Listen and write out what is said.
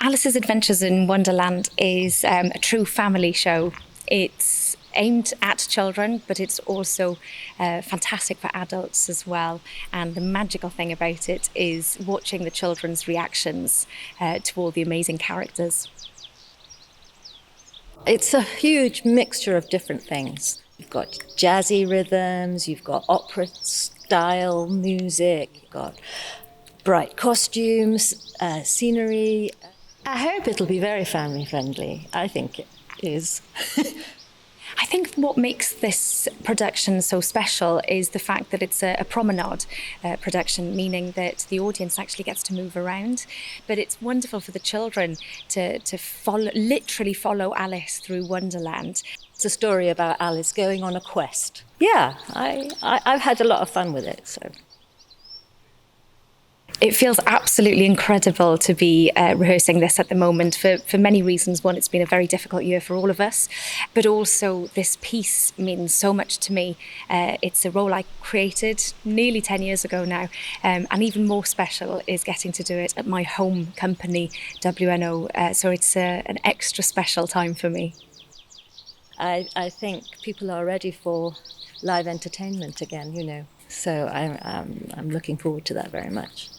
Alice's Adventures in Wonderland is a true family show. It's aimed at children, but it's also fantastic for adults as well. And the magical thing about it is watching the children's reactions to all the amazing characters. It's a huge mixture of different things. You've got jazzy rhythms, you've got opera style music, you've got bright costumes, scenery. I hope it'll be very family friendly. I think it is. I think what makes this production so special is the fact that it's a promenade production, meaning that the audience actually gets to move around. But it's wonderful for the children to literally follow Alice through Wonderland. It's a story about Alice going on a quest. Yeah, I've had a lot of fun with it. So. It feels absolutely incredible to be rehearsing this at the moment for many reasons. One, it's been a very difficult year for all of us, but also this piece means so much to me. It's a role I created nearly 10 years ago now, and even more special is getting to do it at my home company, WNO, so it's an extra special time for me. I think people are ready for live entertainment again, so I'm looking forward to that very much.